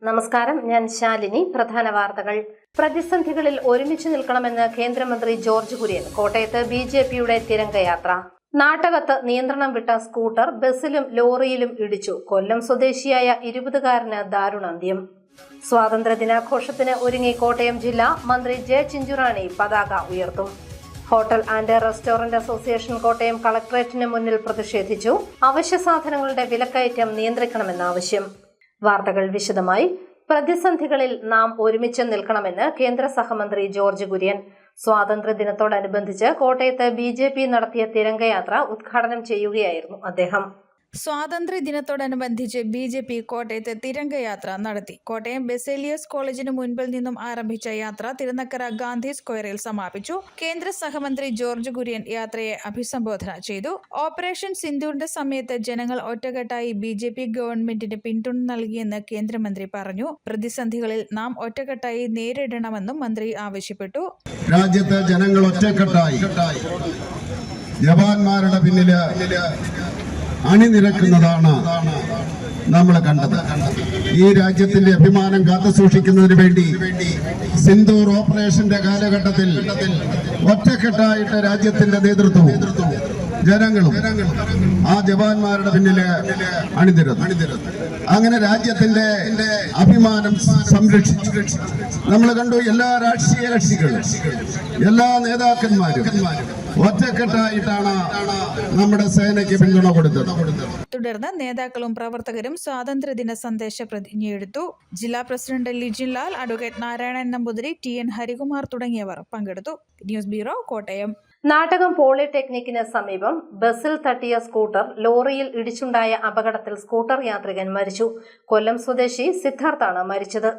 നമസ്കാരം, ഞാൻ ശാലിനി. പ്രധാന വാർത്തകൾ. പ്രതിസന്ധികളിൽ ഒരുമിച്ച് നിൽക്കണമെന്ന് കേന്ദ്രമന്ത്രി ജോർജ് കുര്യൻ. കോട്ടയത്ത് ബിജെപിയുടെ തിരംഗയാത്ര. നാട്ടകത്ത് നിയന്ത്രണം വിട്ട സ്കൂട്ടർ ബസിലും ലോറിയിലും ഇടിച്ചു. കൊല്ലം സ്വദേശിയായ 20-കാരന് ദാരുണാന്ത്യം. സ്വാതന്ത്ര്യ ദിനാഘോഷത്തിന് ഒരുങ്ങി കോട്ടയം ജില്ല. മന്ത്രി ജെ ചിഞ്ചുറാണി പതാക ഉയർത്തും. Hotel and restaurant association Kottayam കളക്ടറേറ്റിന് മുന്നിൽ പ്രതിഷേധിച്ചു. അവശ്യ സാധനങ്ങളുടെ വിലക്കയറ്റം നിയന്ത്രിക്കണമെന്ന ആവശ്യം. വാർത്തകൾ വിശദമായി. പ്രതിസന്ധികളിൽ നാം ഒരുമിച്ച് നിൽക്കണമെന്ന് കേന്ദ്ര സഹമന്ത്രി ജോർജ് കുര്യൻ. സ്വാതന്ത്ര്യ ദിനത്തോടനുബന്ധിച്ച് കോട്ടയത്ത് ബിജെപി നടത്തിയ തിരംഗയാത്ര ഉദ്ഘാടനം ചെയ്യുകയായിരുന്നു അദ്ദേഹം. സ്വാതന്ത്ര്യ ദിനത്തോടനുബന്ധിച്ച് ബിജെപി കോട്ടയത്ത് തിരംഗയാത്ര നടത്തി. കോട്ടയം ബെസേലിയസ് കോളേജിന് മുൻപിൽ നിന്നും ആരംഭിച്ച യാത്ര തിരുനക്കര ഗാന്ധി സ്ക്വയറിൽ സമാപിച്ചു. കേന്ദ്ര സഹമന്ത്രി ജോർജ് കുര്യൻ യാത്രയെ അഭിസംബോധന ചെയ്തു. ഓപ്പറേഷൻ സിന്ദൂറിന്റെ സമയത്ത് ജനങ്ങൾ ഒറ്റക്കെട്ടായി ബിജെപി ഗവൺമെന്റിന് പിന്തുണ നൽകിയെന്ന് കേന്ദ്രമന്ത്രി പറഞ്ഞു. പ്രതിസന്ധികളിൽ നാം ഒറ്റക്കെട്ടായി നേരിടണമെന്നും മന്ത്രി ആവശ്യപ്പെട്ടു. രാജ്യത്തെ ജനങ്ങൾ ഒറ്റക്കെട്ടായി ജവാന്മാരുടെ പിന്നില് അണിനിരക്കുന്നതാണ് നമ്മൾ കണ്ടത്. ഈ രാജ്യത്തിന്റെ അഭിമാനം കാത്തുസൂക്ഷിക്കുന്നതിന് വേണ്ടി സിന്ദൂർ ഓപ്പറേഷന്റെ കാലഘട്ടത്തിൽ ഒറ്റക്കെട്ടായിട്ട് രാജ്യത്തിന്റെ നേതൃത്വവും ജനങ്ങളും ആ ജവാന്മാരുടെ പിന്നില് അണിനിരന്നു. അങ്ങനെ രാജ്യത്തിന്റെ അഭിമാനം സംരക്ഷിച്ചു. നമ്മൾ കണ്ടു, എല്ലാ രാഷ്ട്രീയ കക്ഷികളും എല്ലാ നേതാക്കന്മാരും ഒറ്റക്കെട്ടായിട്ടാണ് നമ്മുടെ സേനയ്ക്ക് പിന്തുണ കൊടുത്തത്. തുടർന്ന് നേതാക്കളും പ്രവർത്തകരും സ്വാതന്ത്ര്യദിന സന്ദേശ പ്രതിജ്ഞയെടുത്തു. ജില്ലാ president Lijin Lal, advocate Narayanan Namboothiri, TN Harikumar തുടങ്ങിയവർ പങ്കെടുത്തു. News bureau, Kottayam. നാട്ടകം പോളിടെക്നിക്കിന് സമീപം ബസിൽ തട്ടിയ സ്കൂട്ടർ ലോറിയിൽ ഇടിച്ചുണ്ടായ അപകടത്തിൽ സ്കൂട്ടർ യാത്രികൻ മരിച്ചു. കൊല്ലം സ്വദേശി സിദ്ധാർത്ഥാണ് മരിച്ചത്.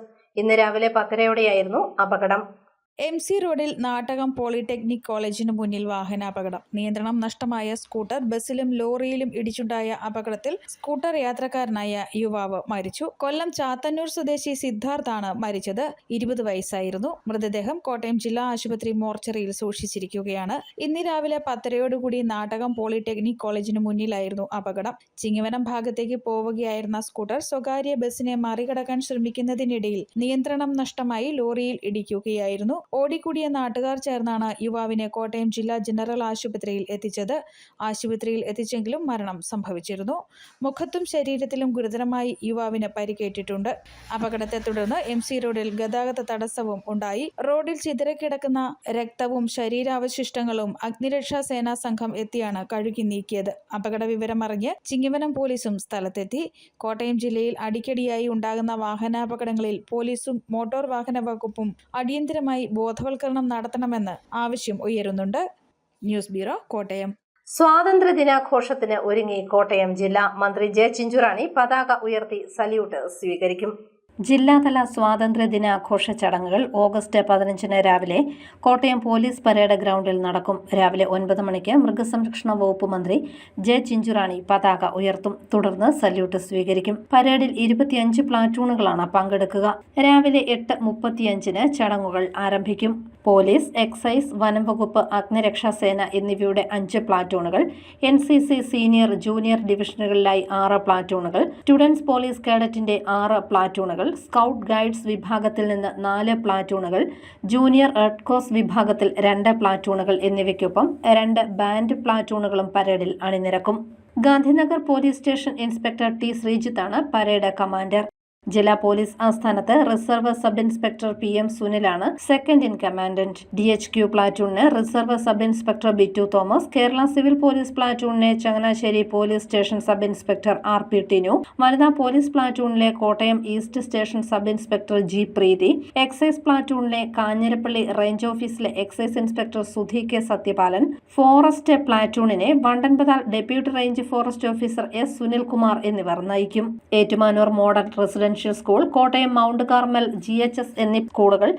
ഇന്ന് രാവിലെ 10:30 അപകടം. MC റോഡിൽ നാട്ടകം പോളിടെക്നിക് കോളേജിന് മുന്നിൽ വാഹനാപകടം. നിയന്ത്രണം നഷ്ടമായ സ്കൂട്ടർ ബസിലും ലോറിയിലും ഇടിച്ചുണ്ടായ അപകടത്തിൽ സ്കൂട്ടർ യാത്രക്കാരനായ യുവാവ് മരിച്ചു. കൊല്ലം ചാത്തന്നൂർ സ്വദേശി സിദ്ധാർത്ഥാണ് മരിച്ചത്. 20 വയസ്സായിരുന്നു. മൃതദേഹം കോട്ടയം ജില്ലാ ആശുപത്രി മോർച്ചറിയിൽ സൂക്ഷിച്ചിരിക്കുകയാണ്. ഇന്ന് രാവിലെ 10:30 നാട്ടകം പോളിടെക്നിക് കോളേജിന് മുന്നിലായിരുന്നു അപകടം. ചിങ്ങവനം ഭാഗത്തേക്ക് പോവുകയായിരുന്ന സ്കൂട്ടർ സ്വകാര്യ ബസിനെ മറികടക്കാൻ ശ്രമിക്കുന്നതിനിടയിൽ നിയന്ത്രണം നഷ്ടമായി ലോറിയിൽ ഇടിക്കുകയായിരുന്നു. ഓടിക്കൂടിയ നാട്ടുകാർ ചേർന്നാണ് യുവാവിനെ കോട്ടയം ജില്ലാ ജനറൽ ആശുപത്രിയിൽ എത്തിച്ചത്. ആശുപത്രിയിൽ എത്തിച്ചെങ്കിലും മരണം സംഭവിച്ചിരുന്നു. മുഖത്തും ശരീരത്തിലും ഗുരുതരമായി യുവാവിന് പരിക്കേറ്റിട്ടുണ്ട്. അപകടത്തെ തുടർന്ന് MC റോഡിൽ ഗതാഗത തടസ്സവും ഉണ്ടായി. റോഡിൽ ചിതറിക്കിടക്കുന്ന രക്തവും ശരീരാവശിഷ്ടങ്ങളും അഗ്നിരക്ഷാ സേനാ സംഘം എത്തിയാണ് കഴുകി നീക്കിയത്. അപകട വിവരമറിഞ്ഞ് ചിങ്ങവനം പോലീസും സ്ഥലത്തെത്തി. കോട്ടയം ജില്ലയിൽ അടിക്കടിയായി ഉണ്ടാകുന്ന വാഹനാപകടങ്ങളിൽ പോലീസും മോട്ടോർ വാഹന വകുപ്പും അടിയന്തരമായി ബോധവൽക്കരണം നടത്തണമെന്ന് ആവശ്യം ഉയരുന്നുണ്ട്. News bureau, Kottayam. സ്വാതന്ത്ര്യ ദിനാഘോഷത്തിന് ഒരുങ്ങി കോട്ടയം ജില്ല. മന്ത്രി ജെ ചിഞ്ചുറാണി പതാക ഉയർത്തി സല്യൂട്ട് സ്വീകരിക്കും. ജില്ലാതല സ്വാതന്ത്ര്യ ദിനാഘോഷ ചടങ്ങുകൾ ഓഗസ്റ്റ് 15 രാവിലെ കോട്ടയം പോലീസ് പരേഡ് ഗ്രൗണ്ടിൽ നടക്കും. രാവിലെ 9 മണിക്ക് മൃഗസംരക്ഷണ വകുപ്പ് മന്ത്രി ജെ ചിഞ്ചുറാണി പതാക ഉയർത്തും. തുടർന്ന് സല്യൂട്ട് സ്വീകരിക്കും. പരേഡിൽ 25 പ്ലാറ്റൂണുകളാണ് പങ്കെടുക്കുക. രാവിലെ 8:35 ചടങ്ങുകൾ ആരംഭിക്കും. പോലീസ്, എക്സൈസ്, വനം വകുപ്പ്, അഗ്നിരക്ഷാസേന എന്നിവയുടെ 5 പ്ലാറ്റൂണുകൾ, NCC സീനിയർ, ജൂനിയർ ഡിവിഷനുകളിലായി 6 പ്ലാറ്റൂണുകൾ, സ്റ്റുഡൻസ് പോലീസ് കേഡറ്റിന്റെ 6 പ്ലാറ്റൂണുകൾ, സ്കൗട്ട് ഗൈഡ്സ് വിഭാഗത്തിൽ നിന്ന് 4 പ്ലാറ്റൂണുകൾ, ജൂനിയർ റെഡ് ക്രോസ് വിഭാഗത്തിൽ 2 പ്ലാറ്റൂണുകൾ എന്നിവയ്ക്കൊപ്പം 2 ബാൻഡ് പ്ലാറ്റൂണുകളും പരേഡിൽ അണിനിരക്കും. Gandhinagar police station inspector T ശ്രീജിത്താണ് പരേഡ് കമാൻഡർ. ജില്ലാ പോലീസ് ആസ്ഥാനത്ത് റിസർവ് സബ് ഇൻസ്പെക്ടർ PM സുനിലാണ് സെക്കൻഡ് ഇൻ കമാൻഡന്റ്. DHQ പ്ലാറ്റൂണിന് reserve sub inspector Bittu Thomas, Kerala civil police പ്ലാറ്റൂണിനെ Changanassery police station sub inspector RP Tinu, വനിതാ പോലീസ് പ്ലാറ്റൂണിലെ Kottayam east station sub inspector G Preethi, excise പ്ലാറ്റൂണിലെ Kanjirappally range ഓഫീസിലെ excise inspector Sudhi K Sathyapalan, forest പ്ലാറ്റൂണിനെ Vandanpathal deputy range forest officer S Sunilkumar എന്നിവർ നയിക്കും. Ettumanoor model residential school, Kottayam mount Carmel, GHS എന്നീ സ്കൂളുകൾ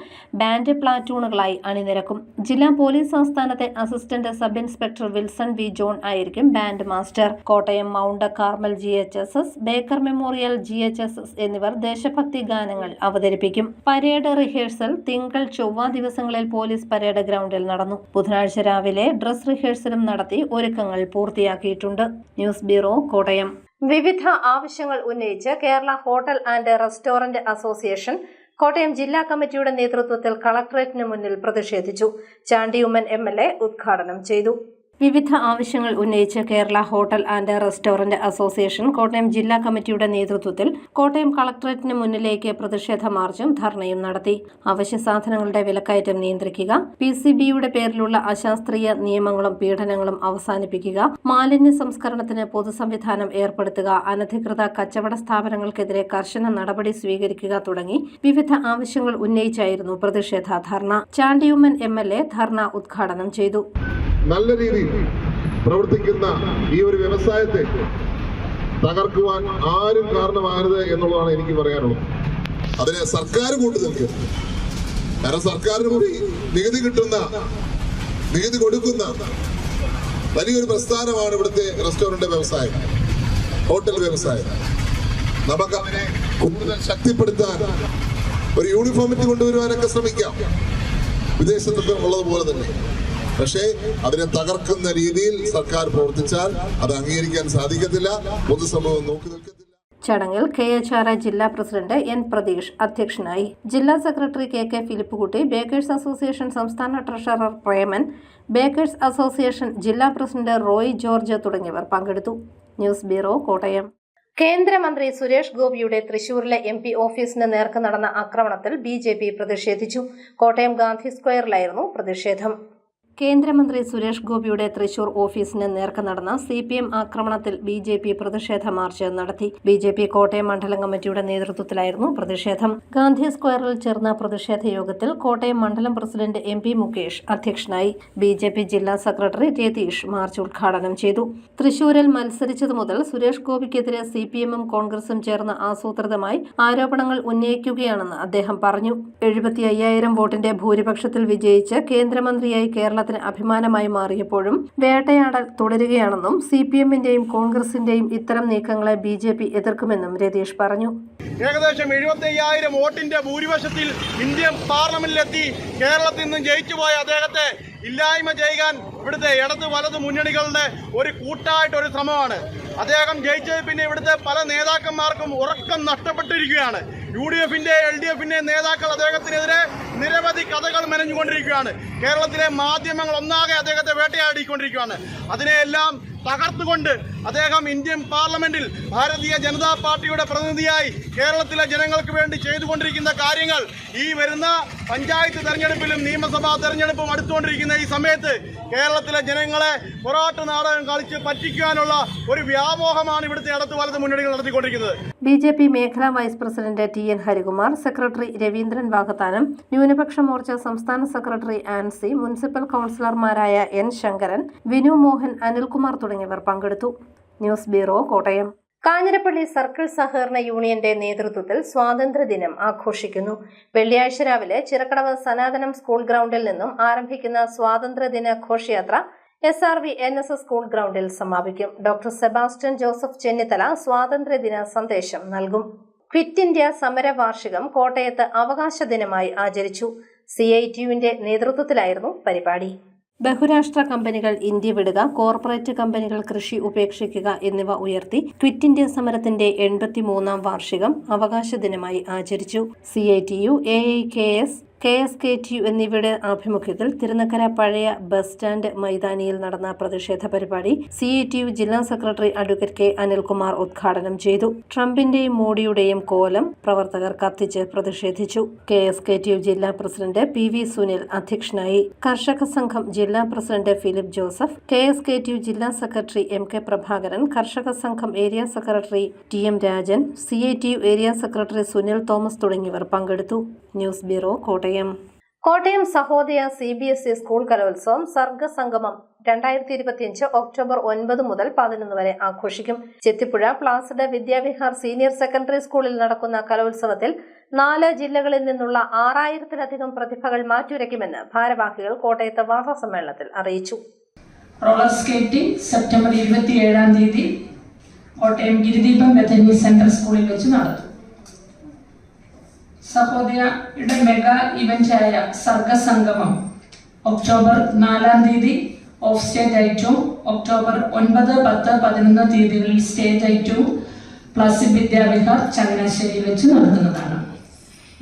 ബാൻഡ് പ്ലാറ്റൂണുകളായി അണിനിരക്കും. ജില്ലാ പോലീസ് ആസ്ഥാനത്തെ assistant sub inspector Wilson V John ആയിരിക്കും band master. Kottayam mount Carmel GHSS, Baker memorial GHSS എന്നിവർ ദേശഭക്തി ഗാനങ്ങൾ അവതരിപ്പിക്കും. പരേഡ് റിഹേഴ്സൽ തിങ്കൾ, ചൊവ്വ ദിവസങ്ങളിൽ പോലീസ് പരേഡ് ഗ്രൗണ്ടിൽ നടന്നു. ബുധനാഴ്ച രാവിലെ ഡ്രസ് റിഹേഴ്സലും നടത്തി ഒരുക്കങ്ങൾ പൂർത്തിയാക്കിയിട്ടുണ്ട്. News bureau, Kottayam. വിവിധ ആവശ്യങ്ങൾ ഉന്നയിച്ച് Kerala hotel and restaurant association Kottayam ജില്ലാ കമ്മിറ്റിയുടെ നേതൃത്വത്തിൽ കളക്ടറേറ്റിന് മുന്നിൽ പ്രതിഷേധിച്ചു. ചാണ്ടി ഉമ്മൻ MLA ഉദ്ഘാടനം ചെയ്തു. വിവിധ ആവശ്യങ്ങൾ ഉന്നയിച്ച് Kerala hotel and restaurant association Kottayam ജില്ലാ കമ്മിറ്റിയുടെ നേതൃത്വത്തിൽ കോട്ടയം കളക്ടറേറ്റിന് മുന്നിലേക്ക് പ്രതിഷേധ മാർച്ചും ധർണയും നടത്തി. അവശ്യ സാധനങ്ങളുടെ വിലക്കയറ്റം നിയന്ത്രിക്കുക, PCBയുടെ പേരിലുള്ള അശാസ്ത്രീയ നിയമങ്ങളും പീഡനങ്ങളും അവസാനിപ്പിക്കുക, മാലിന്യ സംസ്കരണത്തിന് പൊതുസംവിധാനം ഏർപ്പെടുത്തുക, അനധികൃത കച്ചവട സ്ഥാപനങ്ങൾക്കെതിരെ കർശന നടപടി സ്വീകരിക്കുക തുടങ്ങി വിവിധ ആവശ്യങ്ങൾ ഉന്നയിച്ചായിരുന്നു പ്രതിഷേധ ധർണ. ചാണ്ടിയുമ്മൻ MLA ധർണ ഉദ്ഘാടനം ചെയ്തു. നല്ല രീതിയിൽ പ്രവർത്തിക്കുന്ന ഈ ഒരു വ്യവസായത്തെ തകർക്കുവാൻ ആരും കാരണമാകരുത് എന്നുള്ളതാണ് എനിക്ക് പറയാനുള്ളത്. അതിനെ സർക്കാർ കൂട്ടു നിൽക്കരുത്. കാരണം സർക്കാരിന് കൂടി നികുതി കിട്ടുന്ന, നികുതി കൊടുക്കുന്ന വലിയൊരു പ്രസ്ഥാനമാണ് ഇവിടുത്തെ റെസ്റ്റോറന്റ് വ്യവസായം, ഹോട്ടൽ വ്യവസായം. നമുക്ക് അതിനെ കൂടുതൽ ശക്തിപ്പെടുത്താൻ ഒരു യൂണിഫോമിറ്റി കൊണ്ടുവരുവാനൊക്കെ ശ്രമിക്കാം, വിദേശത്തൊക്കെ ഉള്ളതുപോലെ തന്നെ. പക്ഷേ അതിനെ തകർക്കുന്ന രീതിയിൽ സർക്കാർ പ്രവർത്തിച്ചാൽ അത് അംഗീകരിക്കാൻ സാധിക്കത്തില്ല, പൊതുസമൂഹം നോക്കി നിൽക്കത്തില്ല. ചടങ്ങിൽ KHRA ജില്ലാ പ്രസിഡന്റ് N പ്രതീഷ് അധ്യക്ഷനായി. ജില്ലാ secretary KK Philippukutty, baker's association സംസ്ഥാന ട്രഷറർ പ്രേമൻ, ബേക്കേഴ്സ് അസോസിയേഷൻ ജില്ലാ പ്രസിഡന്റ് റോയ് ജോർജ് തുടങ്ങിയവർ പങ്കെടുത്തു. News bureau, Kottayam. കേന്ദ്രമന്ത്രി സുരേഷ് ഗോപിയുടെ തൃശൂരിലെ MP ഓഫീസിന് നേർക്ക് നടന്ന ആക്രമണത്തിൽ BJP പ്രതിഷേധിച്ചു. കോട്ടയം ഗാന്ധി സ്ക്വയറിലായിരുന്നു പ്രതിഷേധം. കേന്ദ്രമന്ത്രി സുരേഷ് ഗോപിയുടെ തൃശൂർ ഓഫീസിന് നേർക്ക് നടന്ന CPM ആക്രമണത്തിൽ BJP പ്രതിഷേധ മാർച്ച് നടത്തി. BJP കോട്ടയം മണ്ഡലം കമ്മിറ്റിയുടെ നേതൃത്വത്തിലായിരുന്നു പ്രതിഷേധം. ഗാന്ധി സ്ക്വയറിൽ ചേർന്ന പ്രതിഷേധ യോഗത്തിൽ കോട്ടയം മണ്ഡലം പ്രസിഡന്റ് MP മുകേഷ് അധ്യക്ഷനായി. BJP ജില്ലാ സെക്രട്ടറി രതീഷ് മാർച്ച് ഉദ്ഘാടനം ചെയ്തു. തൃശൂരിൽ മത്സരിച്ചതു മുതൽ സുരേഷ് ഗോപിക്കെതിരെ CPMഉം കോൺഗ്രസും ചേർന്ന് ആസൂത്രിതമായി ആരോപണങ്ങൾ ഉന്നയിക്കുകയാണെന്ന് അദ്ദേഹം പറഞ്ഞു. 75,000 വോട്ടിന്റെ ഭൂരിപക്ഷത്തിൽ വിജയിച്ച് കേന്ദ്രമന്ത്രിയായി കേരളത്തിന് അഭിമാനമായി മാറിയപ്പോഴും വേട്ടയാടൽ തുടരുകയാണെന്നും CPMന്റെയും കോൺഗ്രസിന്റെയും ഇത്തരം നീക്കങ്ങളെ BJP എതിർക്കുമെന്നും രതീഷ് പറഞ്ഞു. ഏകദേശം 75,000 വോട്ടിന്റെ ഭൂരിപക്ഷത്തിൽ ഇന്ത്യൻ പാർലമെന്റിലെത്തി കേരളത്തിൽ നിന്നും ജയിച്ചുപോയ അദ്ദേഹത്തെ ഇല്ലായ്മ ചെയ്യാൻ ഇവിടുത്തെ ഇടത് വലത് മുന്നണികളുടെ ഒരു കൂട്ടായിട്ടൊരു ശ്രമമാണ്. അദ്ദേഹം ജയിച്ചത് പിന്നെ ഇവിടുത്തെ പല നേതാക്കന്മാർക്കും ഉറക്കം നഷ്ടപ്പെട്ടിരിക്കുകയാണ്. UDFന്റെ LDFന്റെ നേതാക്കൾ അദ്ദേഹത്തിനെതിരെ നിരവധി കഥകൾ മെനഞ്ഞുകൊണ്ടിരിക്കുകയാണ്. കേരളത്തിലെ മാധ്യമങ്ങൾ ഒന്നാകെ അദ്ദേഹത്തെ വേട്ടയാടിക്കൊണ്ടിരിക്കുകയാണ്. അതിനെയെല്ലാം തകർത്തുകൊണ്ട് അദ്ദേഹം ഇന്ത്യൻ പാർലമെന്റിൽ ഭാരതീയ ജനതാ പാർട്ടിയുടെ പ്രതിനിധിയായി കേരളത്തിലെ ജനങ്ങൾക്ക് വേണ്ടി ചെയ്തുകൊണ്ടിരിക്കുന്ന കാര്യങ്ങൾ ഈ വരുന്ന പഞ്ചായത്ത് തെരഞ്ഞെടുപ്പിലും നിയമസഭാ തെരഞ്ഞെടുപ്പും അടുത്തുകൊണ്ടിരിക്കുന്ന ഈ സമയത്ത് കേരളത്തിലെ ജനങ്ങളെ പൊറാട്ട് നാടകം കളിച്ച് പറ്റിക്കാനുള്ള ഒരു വ്യാമോഹമാണ് ഇവിടുത്തെ ഇടതു വലത് മുന്നണികൾ നടത്തിക്കൊണ്ടിരിക്കുന്നത്. BJP മേഖലാ vice president TN Harikumar, secretary Raveendran Vakathanam, ന്യൂനപക്ഷ മോർച്ച സംസ്ഥാന സെക്രട്ടറി ആൻസി, മുനിസിപ്പൽ കൌൺസിലർമാരായ N ശങ്കരൻ, വിനു മോഹൻ, അനിൽകുമാർ തുടങ്ങിയവർ പങ്കെടുത്തു. News bureau, Kottayam. Kanjirappally circle സഹകരണ യൂണിയന്റെ നേതൃത്വത്തിൽ സ്വാതന്ത്ര്യദിനം ആഘോഷിക്കുന്നു. വെള്ളിയാഴ്ച രാവിലെ ചിറക്കടവ് സനാതനം സ്കൂൾ ഗ്രൗണ്ടിൽ നിന്നും ആരംഭിക്കുന്ന സ്വാതന്ത്ര്യദിന ഘോഷയാത്ര SRV NSS സ്കൂൾ ഗ്രൗണ്ടിൽ സമാപിക്കും. ഡോക്ടർ സെബാസ്റ്റ്യൻ ജോസഫ് ചെന്നിത്തല സ്വാതന്ത്ര്യദിന സന്ദേശം നൽകും. ക്വിറ്റ് ഇന്ത്യ സമര വാർഷികം കോട്ടയത്ത് അവകാശ ദിനമായി ആചരിച്ചു. CITUവിന്റെ നേതൃത്വത്തിലായിരുന്നു പരിപാടി. ബഹുരാഷ്ട്ര കമ്പനികൾ ഇന്ത്യ വിടുക, കോർപ്പറേറ്റ് കമ്പനികൾ കൃഷി ഉപേക്ഷിക്കുക എന്നിവ ഉയർത്തി ക്വിറ്റ് ഇന്ത്യ സമരത്തിന്റെ 83ാം വാർഷികം അവകാശ ദിനമായി ആചരിച്ചു. CITU, AIKS, KSKTU എന്നിവയുടെ ആഭിമുഖ്യത്തിൽ തിരുനക്കര പഴയ ബസ് സ്റ്റാൻഡ് മൈതാനിയിൽ നടന്ന പ്രതിഷേധ പരിപാടി CITU ജില്ലാ സെക്രട്ടറി അഡ്വക്കേറ്റ് K അനിൽകുമാർ ഉദ്ഘാടനം ചെയ്തു. ട്രംപിന്റെയും മോഡിയുടെയും കോലം പ്രവർത്തകർ കത്തിച്ച് പ്രതിഷേധിച്ചു. KSKTU ജില്ലാ പ്രസിഡന്റ് PV സുനിൽ അധ്യക്ഷനായി. കർഷക സംഘം ജില്ലാ പ്രസിഡന്റ് ഫിലിപ്പ് ജോസഫ്, KSKTU ജില്ലാ സെക്രട്ടറി MK പ്രഭാകരൻ, കർഷക സംഘം area secretary TM Rajan, CITU area secretary Sunil Thomas തുടങ്ങിയവർ പങ്കെടുത്തു. News bureau, Kottayam. Kottayam Sahodaya CBSE school കലോത്സവം സർഗസംഗമം 2025 ഒക്ടോബർ 9 മുതൽ 11 വരെ ആഘോഷിക്കും. ചെത്തിപ്പുഴ പ്ലാസിഡ് വിദ്യാവിഹാർ സീനിയർ സെക്കൻഡറി സ്കൂളിൽ നടക്കുന്ന കലോത്സവത്തിൽ 4 ജില്ലകളിൽ നിന്നുള്ള 6000-ലധികം പ്രതിഭകൾ മാറ്റുരയ്ക്കുമെന്ന് ഭാരവാഹികൾ കോട്ടയത്ത് വാർത്താസമ്മേളനത്തിൽ അറിയിച്ചു. റോളർ സ്കേറ്റിംഗ് സെപ്റ്റംബർ 27-ാം തീയതി കോട്ടയം ഗിരിദീപം ബെഥനി സെൻട്രൽ സ്കൂളിൽ വെച്ച് നടത്തും. സഹോദയയുടെ മെഗാ ഇവന്റായ സർഗസംഗമം ഒക്ടോബർ 4-ാം തീയതി ഓഫ് സ്റ്റേറ്റ് ഐറ്റവും ഒക്ടോബർ 9, 10, 11 തീയതികളിൽ സ്റ്റേറ്റ് ഐറ്റവും പ്ലസിബ് വിദ്യാവിഹാർ ചങ്ങനാശ്ശേരിയിൽ വെച്ച് നടത്തുന്നതാണ്.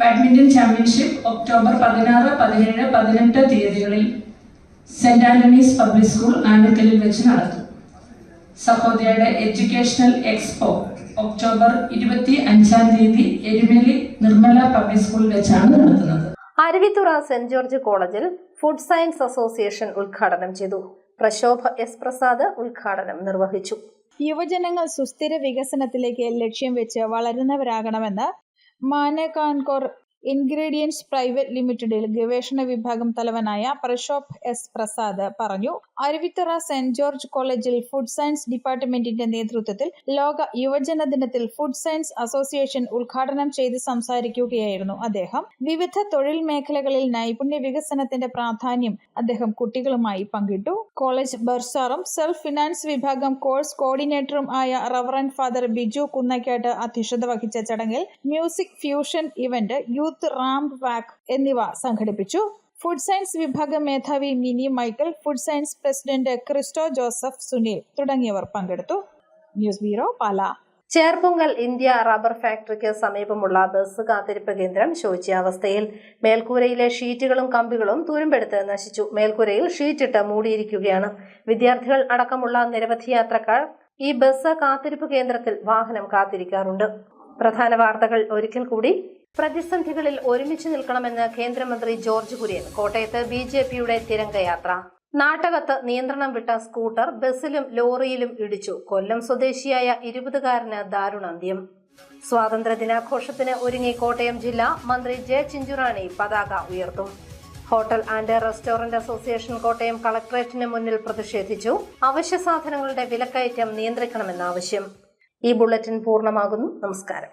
ബാഡ്മിന്റൺ ചാമ്പ്യൻഷിപ്പ് ഒക്ടോബർ 16, 17, 18 തീയതികളിൽ സെന്റ് ആന്റണീസ് പബ്ലിക് സ്കൂൾ ആനക്കലിൽ വെച്ച് നടത്തും. സഹോദയയുടെ എഡ്യൂക്കേഷണൽ എക്സ്പോ ഒക്ടോബർ 25 തീയതി എരുമേലി നിർമ്മല പബ്ലിക് സ്കൂളിൽ വെച്ചാണ് നടത്തുന്നത്. അരുവിത്തുറ സെന്റ് ജോർജ് കോളേജിൽ ഫുഡ് സയൻസ് അസോസിയേഷൻ ഉദ്ഘാടനം ചെയ്തു. പ്രശോഭ എസ് പ്രസാദ് ഉദ്ഘാടനം നിർവഹിച്ചു. യുവജനങ്ങൾ സുസ്ഥിര വികസനത്തിലേക്ക് ലക്ഷ്യം വെച്ച് വളരുന്നവരാകണമെന്ന് മാനകാൻകോർ ഇൻഗ്രീഡിയൻസ് പ്രൈവറ്റ് ലിമിറ്റഡിൽ ഗവേഷണ വിഭാഗം തലവനായ പ്രശോഭ് എസ് പ്രസാദ് പറഞ്ഞു. അരുവിത്തുറ സെന്റ് ജോർജ് കോളേജിൽ ഫുഡ് സയൻസ് ഡിപ്പാർട്ട്മെന്റിന്റെ നേതൃത്വത്തിൽ ലോക യുവജന ദിനത്തിൽ ഫുഡ് സയൻസ് അസോസിയേഷൻ ഉദ്ഘാടനം ചെയ്ത് സംസാരിക്കുകയായിരുന്നു അദ്ദേഹം. വിവിധ തൊഴിൽ മേഖലകളിൽ നൈപുണ്യ വികസനത്തിന്റെ പ്രാധാന്യം അദ്ദേഹം കുട്ടികളുമായി പങ്കിട്ടു. കോളേജ് ബർസാറും സെൽഫ് ഫിനാൻസ് വിഭാഗം കോഴ്സ് കോർഡിനേറ്ററും ആയ റവറന്റ് ഫാദർ ബിജു കുന്നക്കാട്ട് അധ്യക്ഷത വഹിച്ച ചടങ്ങിൽ music fusion event, youth ramp walk എന്നിവ സംഘടിപ്പിച്ചു. ഫുഡ് സയൻസ് വിഭാഗം മേധാവി Mini Michael, food science president Christo Joseph Sunil തുടങ്ങിയവർ പങ്കെടുത്തു. News bureau, Pala. Cherpunkal India rubber ഫാക്ടറിക്ക് സമീപമുള്ള ബസ് കാത്തിരിപ്പ് കേന്ദ്രം ശോച്യാവസ്ഥയിൽ. മേൽക്കൂരയിലെ ഷീറ്റുകളും കമ്പികളും തുരുമ്പെടുത്ത് നശിച്ചു. മേൽക്കൂരയിൽ ഷീറ്റിട്ട് മൂടിയിരിക്കുകയാണ്. വിദ്യാർത്ഥികൾ അടക്കമുള്ള നിരവധി യാത്രക്കാർ ഈ ബസ് കാത്തിരിപ്പ് കേന്ദ്രത്തിൽ വാഹനം കാത്തിരിക്കാറുണ്ട്. പ്രധാന വാർത്തകൾ ഒരിക്കൽ കൂടി. പ്രതിസന്ധികളിൽ ഒരുമിച്ച് നിൽക്കണമെന്ന് കേന്ദ്രമന്ത്രി ജോർജ് കുര്യൻ. കോട്ടയത്ത് BJPയുടെ തിരംഗയാത്ര. നാട്ടകത്ത് നിയന്ത്രണം വിട്ട സ്കൂട്ടർ ബസ്സിലും ലോറിയിലും ഇടിച്ചു. കൊല്ലം സ്വദേശിയായ 20-കാരന് ദാരുണാന്ത്യം. സ്വാതന്ത്ര്യ ദിനാഘോഷത്തിന് ഒരുങ്ങി കോട്ടയം ജില്ല. മന്ത്രി ജെ ചിഞ്ചുറാണി പതാക ഉയർത്തും. Hotel and restaurant association Kottayam കളക്ടറേറ്റിന് മുന്നിൽ പ്രതിഷേധിച്ചു. അവശ്യ സാധനങ്ങളുടെ വിലക്കയറ്റം നിയന്ത്രിക്കണമെന്ന ആവശ്യം. ഈ ബുള്ളറ്റിൻ പൂർണ്ണമാകുന്നു. നമസ്കാരം.